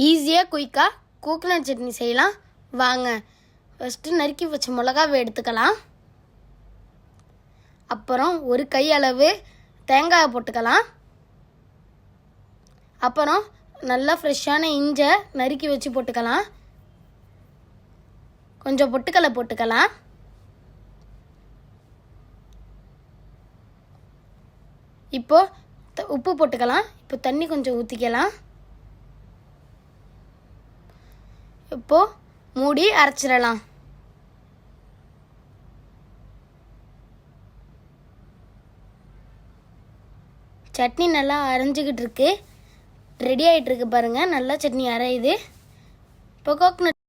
ஈஸியாக குயிக்காக கோகனட் சட்னி செய்யலாம் வாங்க. ஃபஸ்ட்டு நறுக்கி வச்ச மிளகாவை எடுத்துக்கலாம். அப்புறம் ஒரு கை அளவு தேங்காயை போட்டுக்கலாம். அப்புறம் நல்லா ஃப்ரெஷ்ஷான இஞ்சை நறுக்கி வச்சு போட்டுக்கலாம். கொஞ்சம் பொட்டுக்கடலை போட்டுக்கலாம். இப்போது உப்பு போட்டுக்கலாம். இப்போ தண்ணி கொஞ்சம் ஊற்றிக்கலாம். இப்போது மூடி அரைச்சிடலாம். சட்னி நல்லா அரைஞ்சிக்கிட்டு இருக்கு. ரெடி ஆகிட்டு இருக்கு பாருங்கள். நல்லா சட்னி அரையுது. இப்போ கோகனட்